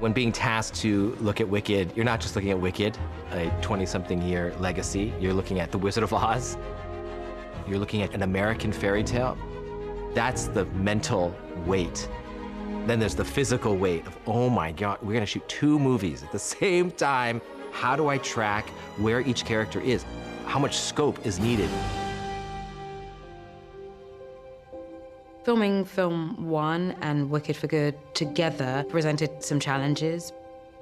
When being tasked to look at Wicked, you're not just looking at Wicked, a 20-something-year legacy. You're looking at The Wizard of Oz. You're looking at an American fairy tale. That's the mental weight. Then there's the physical weight of, oh my God, we're gonna shoot 2 movies at the same time. How do I track where each character is? How much scope is needed? Filming film 1 and Wicked for Good together presented some challenges.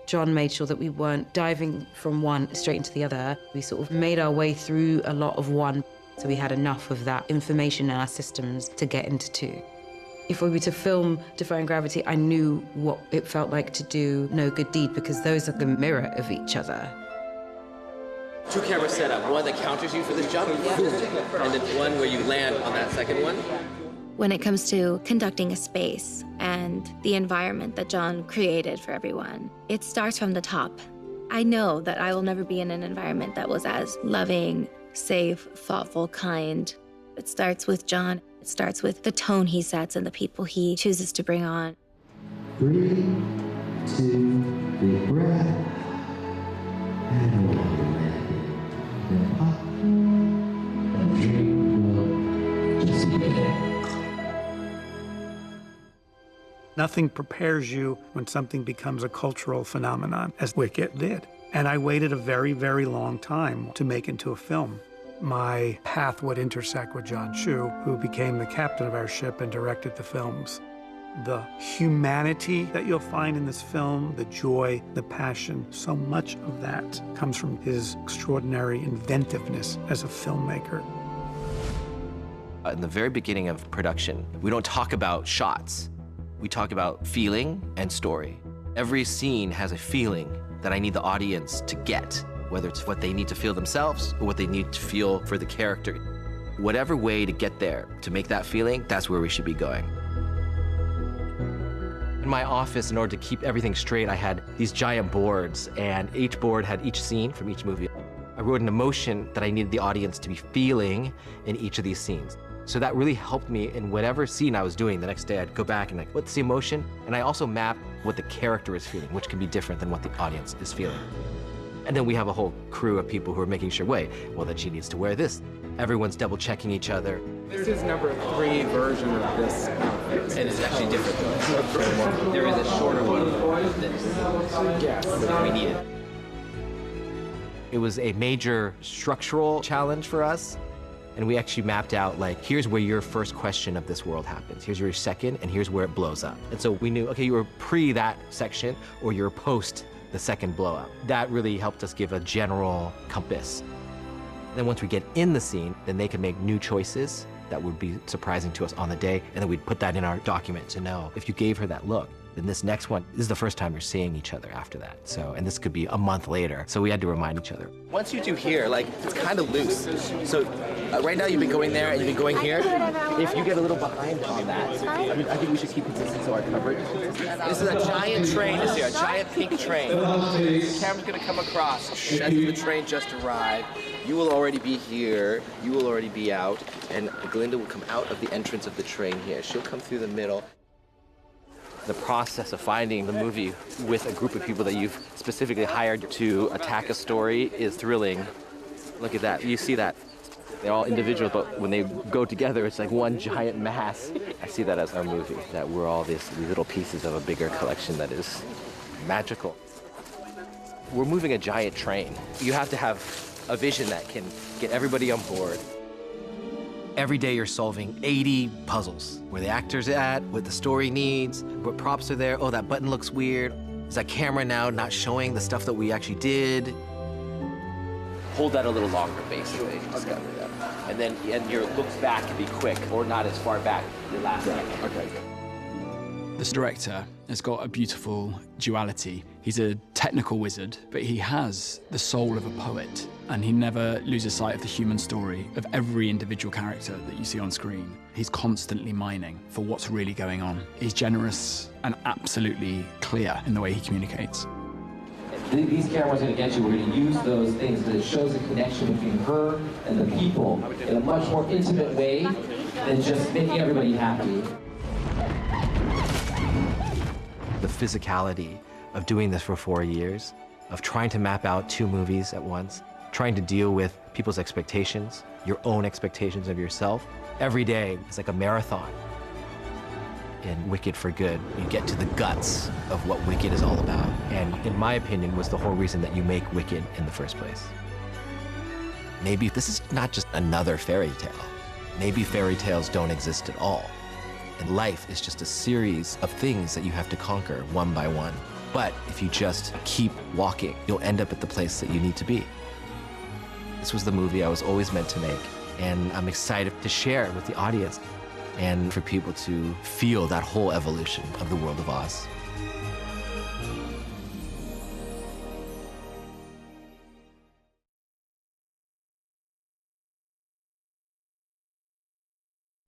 John made sure that we weren't diving from one straight into the other. We sort of made our way through a lot of 1, so we had enough of that information in our systems to get into 2. If we were to film Defying Gravity, I knew what it felt like to do No Good Deed, because those are the mirror of each other. 2 camera setup, one that counters you for the jump, and then one where you land on that second one. When it comes to conducting a space and the environment that John created for everyone, it starts from the top. I know that I will never be in an environment that was as loving, safe, thoughtful, kind. It starts with John. It starts with the tone he sets and the people he chooses to bring on. 3, 2, big breath, and hold it, then up, and dream will just begin. Nothing prepares you when something becomes a cultural phenomenon, as Wicked did. And I waited a very, very long time to make into a film. My path would intersect with John Chu, who became the captain of our ship and directed the films. The humanity that you'll find in this film, the joy, the passion, so much of that comes from his extraordinary inventiveness as a filmmaker. In the very beginning of production, we don't talk about shots. We talk about feeling and story. Every scene has a feeling that I need the audience to get, whether it's what they need to feel themselves or what they need to feel for the character. Whatever way to get there, to make that feeling, that's where we should be going. In my office, in order to keep everything straight, I had these giant boards, and each board had each scene from each movie. I wrote an emotion that I needed the audience to be feeling in each of these scenes. So that really helped me in whatever scene I was doing. The next day I'd go back and like, what's the emotion? And I also map what the character is feeling, which can be different than what the audience is feeling. And then we have a whole crew of people who are making sure, wait, well then she needs to wear this. Everyone's double checking each other. This is number 3 version of this outfit. And it's actually different though. There is a shorter one than this. Yes. We needed. It was a major structural challenge for us. And we actually mapped out, like, here's where your first question of this world happens. Here's your second, and here's where it blows up. And so we knew, okay, you were pre that section, or you were post the second blow up. That really helped us give a general compass. Then once we get in the scene, then they can make new choices that would be surprising to us on the day, and then we'd put that in our document to know if you gave her that look, then this next one, this is the first time you're seeing each other after that. So, and this could be a month later. So we had to remind each other. Once you do here, like, it's kind of loose. So right now you've been going there and you've been going here. If you get a little behind on that, I think we should keep consistent so our coverage. This is a giant train this here, a giant pink train. The camera's gonna come across as the train just arrived. You will already be here, you will already be out, and Glinda will come out of the entrance of the train here. She'll come through the middle. The process of finding the movie with a group of people that you've specifically hired to attack a story is thrilling. Look at that, you see that. They're all individuals, but when they go together, it's like one giant mass. I see that as our movie, that we're all these little pieces of a bigger collection that is magical. We're moving a giant train. You have to have a vision that can get everybody on board. Every day you're solving 80 puzzles. Where the actor's at, what the story needs, what props are there. Oh, that button looks weird. Is that camera now not showing the stuff that we actually did? Hold that a little longer, basically. Discover that. And then your looks back can be quick, or not as far back. Your last second. Okay. This director has got a beautiful duality. He's a technical wizard, but he has the soul of a poet, and he never loses sight of the human story of every individual character that you see on screen. He's constantly mining for what's really going on. He's generous and absolutely clear in the way he communicates. These cameras are going to get you. We're going to use those things because it shows a connection between her and the people in a much more intimate way than just making everybody happy. The physicality of doing this for 4 years, of trying to map out 2 movies at once, trying to deal with people's expectations, your own expectations of yourself. Every day is like a marathon. In Wicked for Good, you get to the guts of what Wicked is all about. And in my opinion, was the whole reason that you make Wicked in the first place. Maybe this is not just another fairy tale. Maybe fairy tales don't exist at all. And life is just a series of things that you have to conquer one by one. But if you just keep walking, you'll end up at the place that you need to be. This was the movie I was always meant to make, and I'm excited to share it with the audience and for people to feel that whole evolution of the world of Oz.